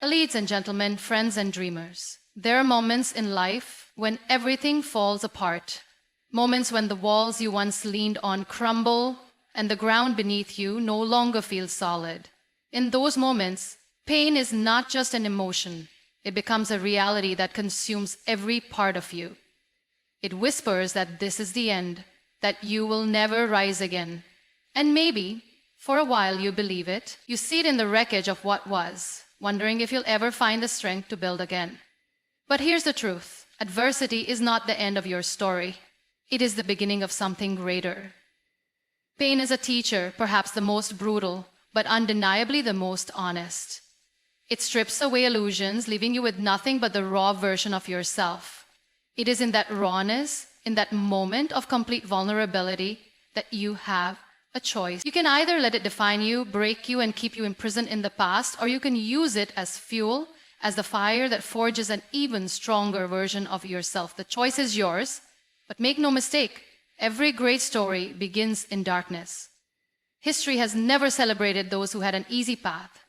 Ladies and gentlemen, friends and dreamers, there are moments in life when everything falls apart. Moments when the walls you once leaned on crumble and the ground beneath you no longer feels solid. In those moments, pain is not just an emotion, it becomes a reality that consumes every part of you. It whispers that this is the end, that you will never rise again. And maybe, for a while, you believe it. You see it in the wreckage of what was, wondering if you'll ever find the strength to build again. But here's the truth. Adversity is not the end of your story. It is the beginning of something greater. Pain is a teacher, perhaps the most brutal, but undeniably the most honest. It strips away illusions, leaving you with nothing but the raw version of yourself. It is in that rawness, in that moment of complete vulnerability, that you have a choice. You can either let it define you, break you, and keep you imprisoned in the past, or you can use it as fuel, as the fire that forges an even stronger version of yourself. The choice is yours, but make no mistake, every great story begins in darkness. History has never celebrated those who had an easy path.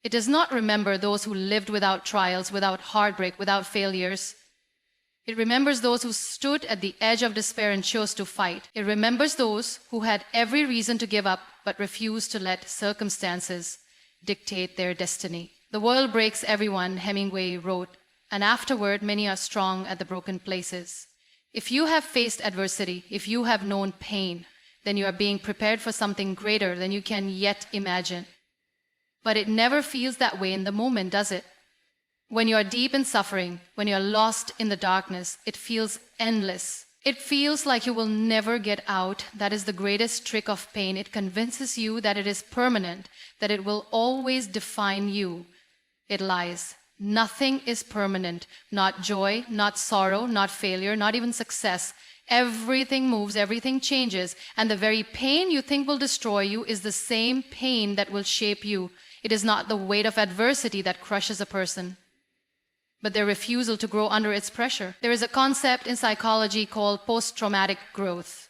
It does not remember those who lived without trials, without heartbreak, without failures. It remembers those who stood at the edge of despair and chose to fight. It remembers those who had every reason to give up but refused to let circumstances dictate their destiny. The world breaks everyone, Hemingway wrote, and afterward many are strong at the broken places. If you have faced adversity, if you have known pain, then you are being prepared for something greater than you can yet imagine. But it never feels that way in the moment, does it? When you are deep in suffering, when you are lost in the darkness, it feels endless. It feels like you will never get out. That is the greatest trick of pain. It convinces you that it is permanent, that it will always define you. It lies. Nothing is permanent. Not joy, not sorrow, not failure, not even success. Everything moves, everything changes, and the very pain you think will destroy you is the same pain that will shape you. It is not the weight of adversity that crushes a person, but their refusal to grow under its pressure. There is a concept in psychology called post-traumatic growth.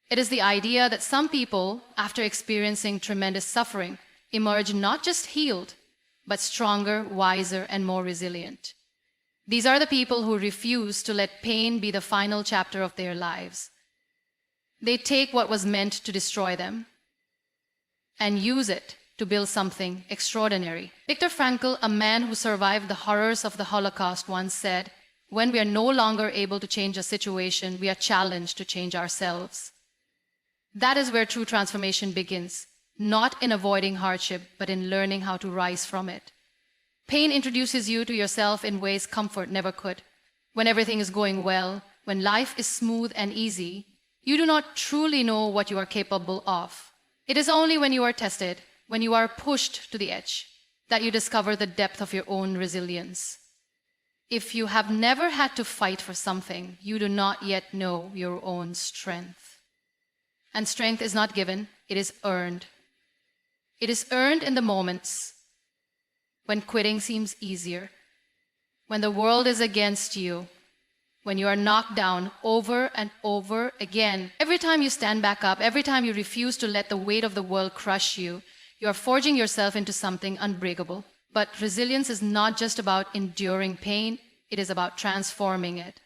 It is the idea that some people, after experiencing tremendous suffering, emerge not just healed, but stronger, wiser, and more resilient. These are the people who refuse to let pain be the final chapter of their lives. They take what was meant to destroy them and use it to build something extraordinary. Viktor Frankl, a man who survived the horrors of the Holocaust, once said, "When we are no longer able to change a situation, we are challenged to change ourselves." That is where true transformation begins, not in avoiding hardship, but in learning how to rise from it. Pain introduces you to yourself in ways comfort never could. When everything is going well, when life is smooth and easy, you do not truly know what you are capable of. It is only when you are tested, when you are pushed to the edge, that you discover the depth of your own resilience. If you have never had to fight for something, you do not yet know your own strength. And strength is not given, it is earned. It is earned in the moments when quitting seems easier, when the world is against you, when you are knocked down over and over again. Every time you stand back up, every time you refuse to let the weight of the world crush you, you are forging yourself into something unbreakable. But resilience is not just about enduring pain, it is about transforming it.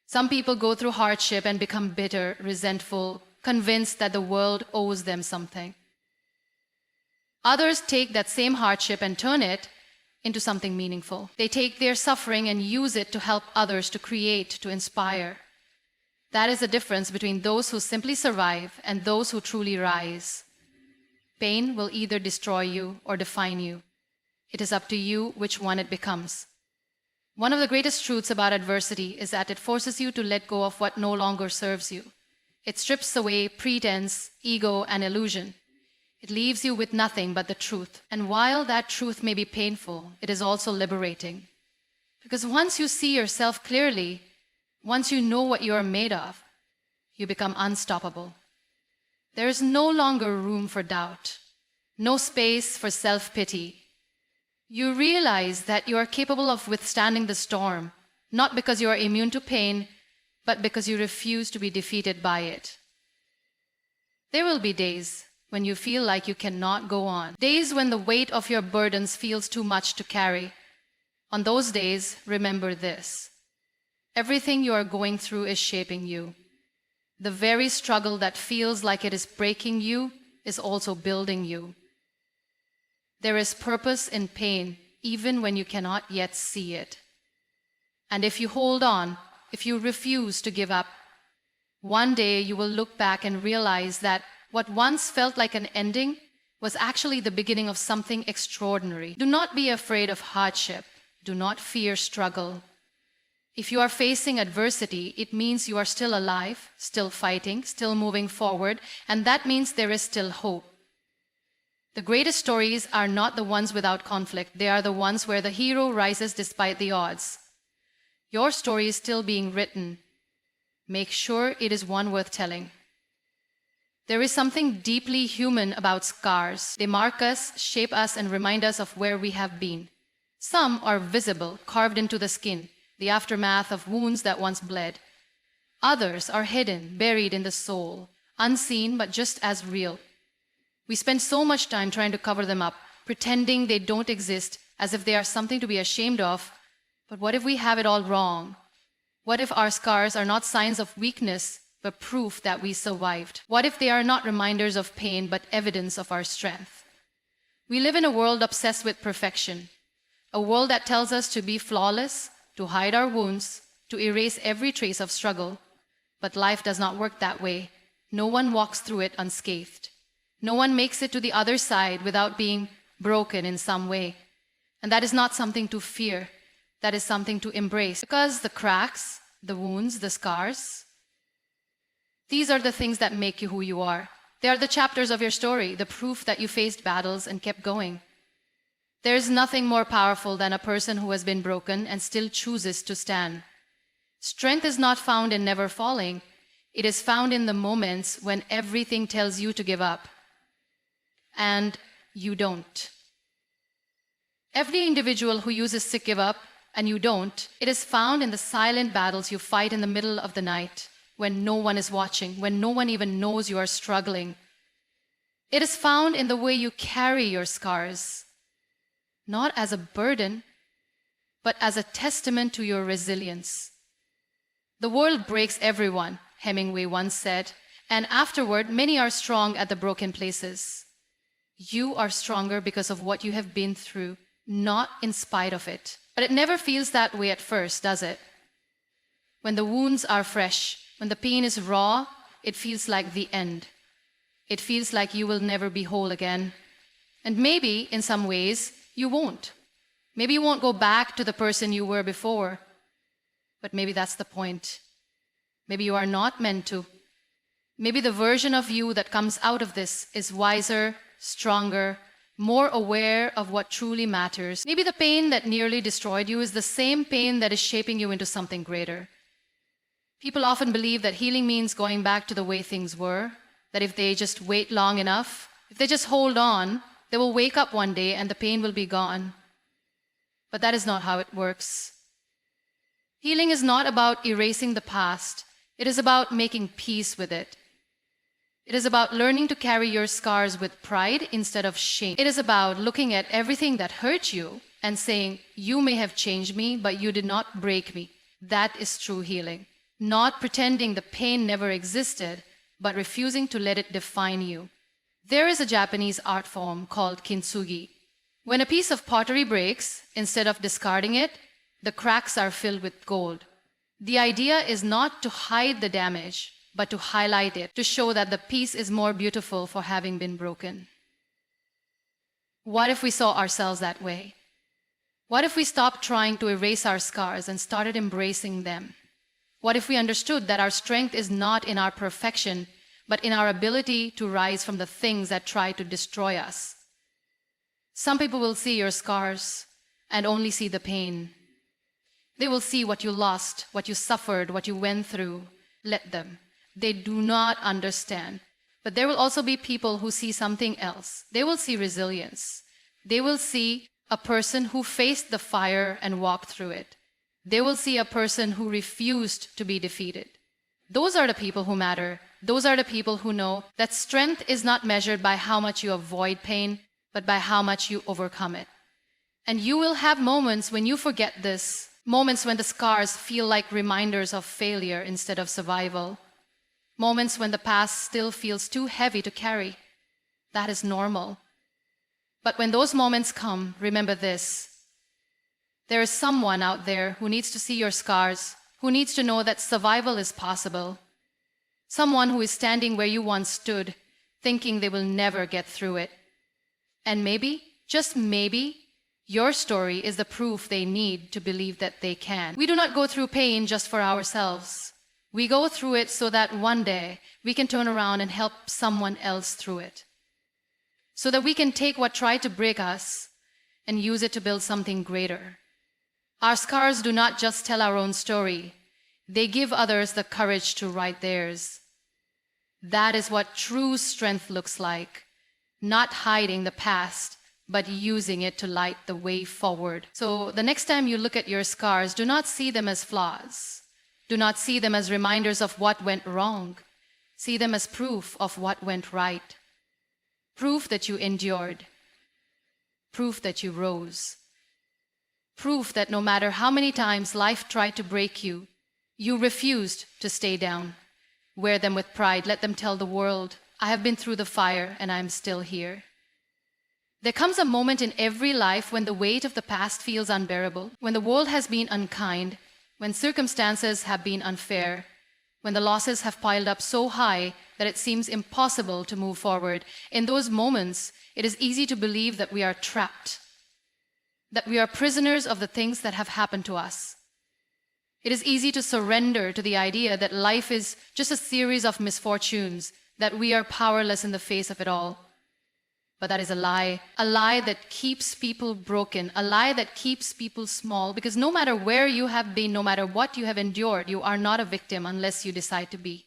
Some people go through hardship and become bitter, resentful, convinced that the world owes them something. Others take that same hardship and turn it into something meaningful. They take their suffering and use it to help others, to create, to inspire. That is the difference between those who simply survive and those who truly rise. Pain will either destroy you or define you. It is up to you which one it becomes. One of the greatest truths about adversity is that it forces you to let go of what no longer serves you. It strips away pretense, ego, and illusion. It leaves you with nothing but the truth. And while that truth may be painful, it is also liberating. Because once you see yourself clearly, once you know what you are made of, you become unstoppable. There is no longer room for doubt, no space for self-pity. You realize that you are capable of withstanding the storm, not because you are immune to pain, but because you refuse to be defeated by it. There will be days when you feel like you cannot go on. Days when the weight of your burdens feels too much to carry. On those days, remember this. Everything you are going through is shaping you. The very struggle that feels like it is breaking you is also building you. There is purpose in pain, even when you cannot yet see it. And if you hold on, if you refuse to give up, one day you will look back and realize that what once felt like an ending was actually the beginning of something extraordinary. Do not be afraid of hardship. Do not fear struggle. If you are facing adversity, it means you are still alive, still fighting, still moving forward, and that means there is still hope. The greatest stories are not the ones without conflict. They are the ones where the hero rises despite the odds. Your story is still being written. Make sure it is one worth telling. There is something deeply human about scars. They mark us, shape us, and remind us of where we have been. Some are visible, carved into the skin, the aftermath of wounds that once bled. Others are hidden, buried in the soul, unseen but just as real. We spend so much time trying to cover them up, pretending they don't exist, as if they are something to be ashamed of. But what if we have it all wrong? What if our scars are not signs of weakness, but proof that we survived? What if they are not reminders of pain, but evidence of our strength? We live in a world obsessed with perfection, a world that tells us to be flawless, to hide our wounds, to erase every trace of struggle. But life does not work that way. No one walks through it unscathed. No one makes it to the other side without being broken in some way. And that is not something to fear. That is something to embrace. Because the cracks, the wounds, the scars, these are the things that make you who you are. They are the chapters of your story, the proof that you faced battles and kept going. There is nothing more powerful than a person who has been broken and still chooses to stand. Strength is not found in never falling. It is found in the moments when everything tells you to give up. And you don't. Every individual who uses to give up and you don't, it is found in the silent battles you fight in the middle of the night, when no one is watching, when no one even knows you are struggling. It is found in the way you carry your scars, not as a burden, but as a testament to your resilience. The world breaks everyone, Hemingway once said, and afterward, many are strong at the broken places. You are stronger because of what you have been through, not in spite of it. But it never feels that way at first, does it? When the wounds are fresh, when the pain is raw, it feels like the end. It feels like you will never be whole again. And maybe, in some ways, you won't. Maybe you won't go back to the person you were before. But maybe that's the point. Maybe you are not meant to. Maybe the version of you that comes out of this is wiser, stronger, more aware of what truly matters. Maybe the pain that nearly destroyed you is the same pain that is shaping you into something greater. People often believe that healing means going back to the way things were, that if they just wait long enough, if they just hold on, they will wake up one day and the pain will be gone. But that is not how it works. Healing is not about erasing the past. It is about making peace with it. It is about learning to carry your scars with pride instead of shame. It is about looking at everything that hurt you and saying, you may have changed me, but you did not break me. That is true healing. Not pretending the pain never existed, but refusing to let it define you. There is a Japanese art form called kintsugi. When a piece of pottery breaks, instead of discarding it, the cracks are filled with gold. The idea is not to hide the damage, but to highlight it, to show that the piece is more beautiful for having been broken. What if we saw ourselves that way? What if we stopped trying to erase our scars and started embracing them? What if we understood that our strength is not in our perfection, but in our ability to rise from the things that try to destroy us? Some people will see your scars and only see the pain. They will see what you lost, what you suffered, what you went through. Let them. They do not understand. But there will also be people who see something else. They will see resilience. They will see a person who faced the fire and walked through it. They will see a person who refused to be defeated. Those are the people who matter. Those are the people who know that strength is not measured by how much you avoid pain, but by how much you overcome it. And you will have moments when you forget this, moments when the scars feel like reminders of failure instead of survival, moments when the past still feels too heavy to carry. That is normal. But when those moments come, remember this. There is someone out there who needs to see your scars, who needs to know that survival is possible. Someone who is standing where you once stood, thinking they will never get through it. And maybe, just maybe, your story is the proof they need to believe that they can. We do not go through pain just for ourselves. We go through it so that one day we can turn around and help someone else through it. So that we can take what tried to break us and use it to build something greater. Our scars do not just tell our own story. They give others the courage to write theirs. That is what true strength looks like. Not hiding the past, but using it to light the way forward. So the next time you look at your scars, do not see them as flaws. Do not see them as reminders of what went wrong. See them as proof of what went right. Proof that you endured. Proof that you rose. Proof that no matter how many times life tried to break you, you refused to stay down. Wear them with pride. Let them tell the world, I have been through the fire and I am still here. There comes a moment in every life when the weight of the past feels unbearable, when the world has been unkind, when circumstances have been unfair, when the losses have piled up so high that it seems impossible to move forward. In those moments, it is easy to believe that we are trapped, that we are prisoners of the things that have happened to us. It is easy to surrender to the idea that life is just a series of misfortunes, that we are powerless in the face of it all. But that is a lie that keeps people broken, a lie that keeps people small, because no matter where you have been, no matter what you have endured, you are not a victim unless you decide to be.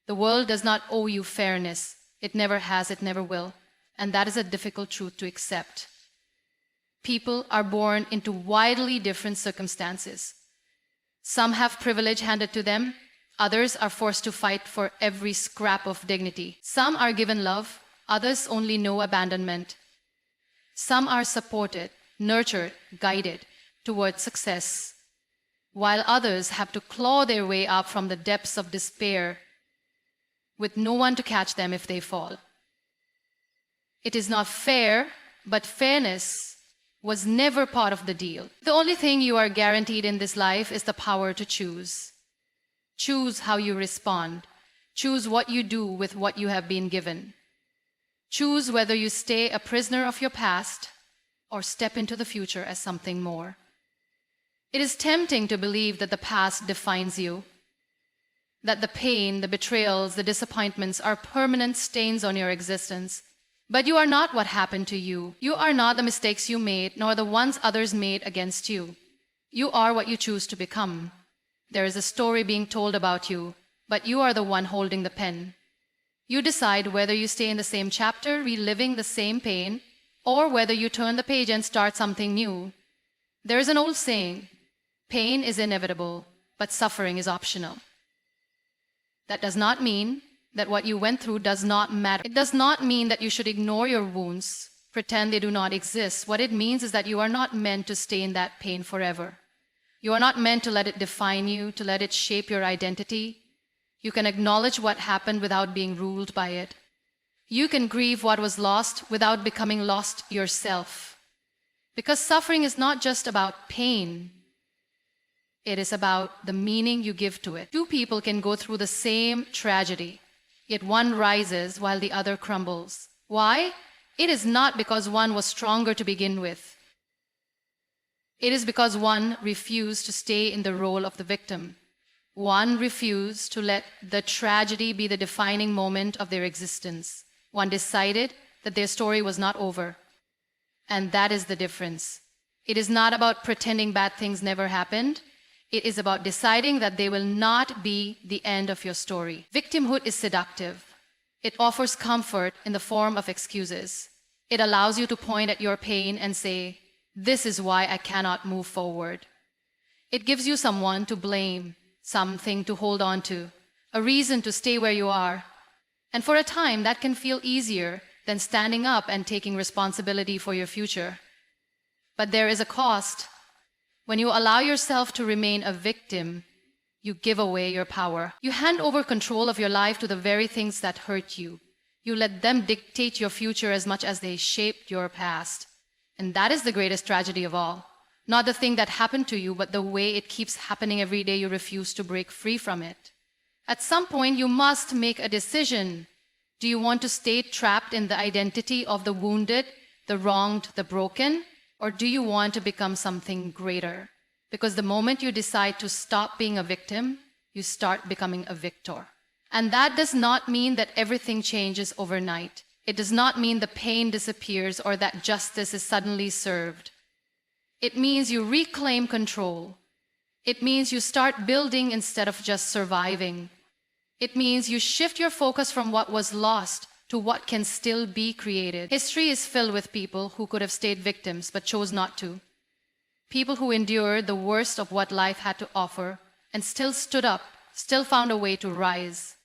The world does not owe you fairness. It never has, it never will. And that is a difficult truth to accept. People are born into widely different circumstances. Some have privilege handed to them. Others are forced to fight for every scrap of dignity. Some are given love. Others only know abandonment. Some are supported, nurtured, guided towards success, while others have to claw their way up from the depths of despair with no one to catch them if they fall. It is not fair, but fairness was never part of the deal. The only thing you are guaranteed in this life is the power to choose. Choose how you respond. Choose what you do with what you have been given. Choose whether you stay a prisoner of your past or step into the future as something more. It is tempting to believe that the past defines you, that the pain, the betrayals, the disappointments are permanent stains on your existence. But you are not what happened to you. You are not the mistakes you made, nor the ones others made against you. You are what you choose to become. There is a story being told about you, but you are the one holding the pen. You decide whether you stay in the same chapter, reliving the same pain, or whether you turn the page and start something new. There is an old saying, pain is inevitable, but suffering is optional. That does not mean that what you went through does not matter. It does not mean that you should ignore your wounds, pretend they do not exist. What it means is that you are not meant to stay in that pain forever. You are not meant to let it define you, to let it shape your identity. You can acknowledge what happened without being ruled by it. You can grieve what was lost without becoming lost yourself. Because suffering is not just about pain. It is about the meaning you give to it. Two people can go through the same tragedy, yet one rises while the other crumbles. Why? It is not because one was stronger to begin with. It is because one refused to stay in the role of the victim. One refused to let the tragedy be the defining moment of their existence. One decided that their story was not over. And that is the difference. It is not about pretending bad things never happened. It is about deciding that they will not be the end of your story. Victimhood is seductive. It offers comfort in the form of excuses. It allows you to point at your pain and say, "This is why I cannot move forward." It gives you someone to blame, something to hold on to, a reason to stay where you are. And for a time, that can feel easier than standing up and taking responsibility for your future. But there is a cost. When you allow yourself to remain a victim, you give away your power. You hand over control of your life to the very things that hurt you. You let them dictate your future as much as they shaped your past. And that is the greatest tragedy of all. Not the thing that happened to you, but the way it keeps happening every day you refuse to break free from it. At some point, you must make a decision. Do you want to stay trapped in the identity of the wounded, the wronged, the broken? Or do you want to become something greater? Because the moment you decide to stop being a victim, you start becoming a victor. And that does not mean that everything changes overnight. It does not mean the pain disappears or that justice is suddenly served. It means you reclaim control. It means you start building instead of just surviving. It means you shift your focus from what was lost to what can still be created. History is filled with people who could have stayed victims but chose not to. People who endured the worst of what life had to offer and still stood up, still found a way to rise.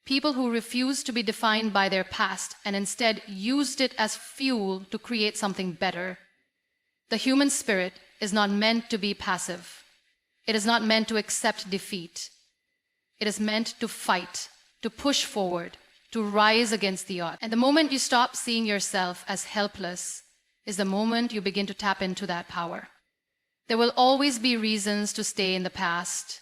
People who refused to be defined by their past and instead used it as fuel to create something better. The human spirit is not meant to be passive. It is not meant to accept defeat. It is meant to fight, to push forward, to rise against the odds. And the moment you stop seeing yourself as helpless is the moment you begin to tap into that power. There will always be reasons to stay in the past.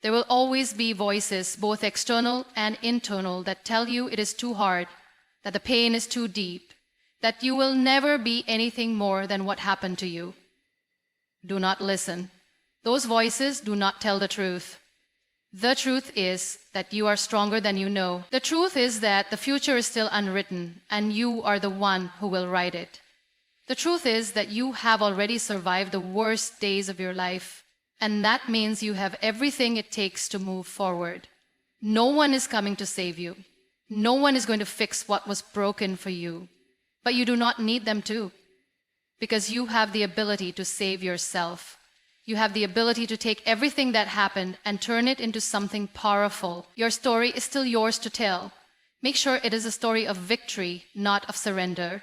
There will always be voices, both external and internal, that tell you it is too hard, that the pain is too deep, that you will never be anything more than what happened to you. Do not listen. Those voices do not tell the truth. The truth is that you are stronger than you know. The truth is that the future is still unwritten, and you are the one who will write it. The truth is that you have already survived the worst days of your life, and that means you have everything it takes to move forward. No one is coming to save you. No one is going to fix what was broken for you. But you do not need them to, because you have the ability to save yourself. You have the ability to take everything that happened and turn it into something powerful. Your story is still yours to tell. Make sure it is a story of victory, not of surrender.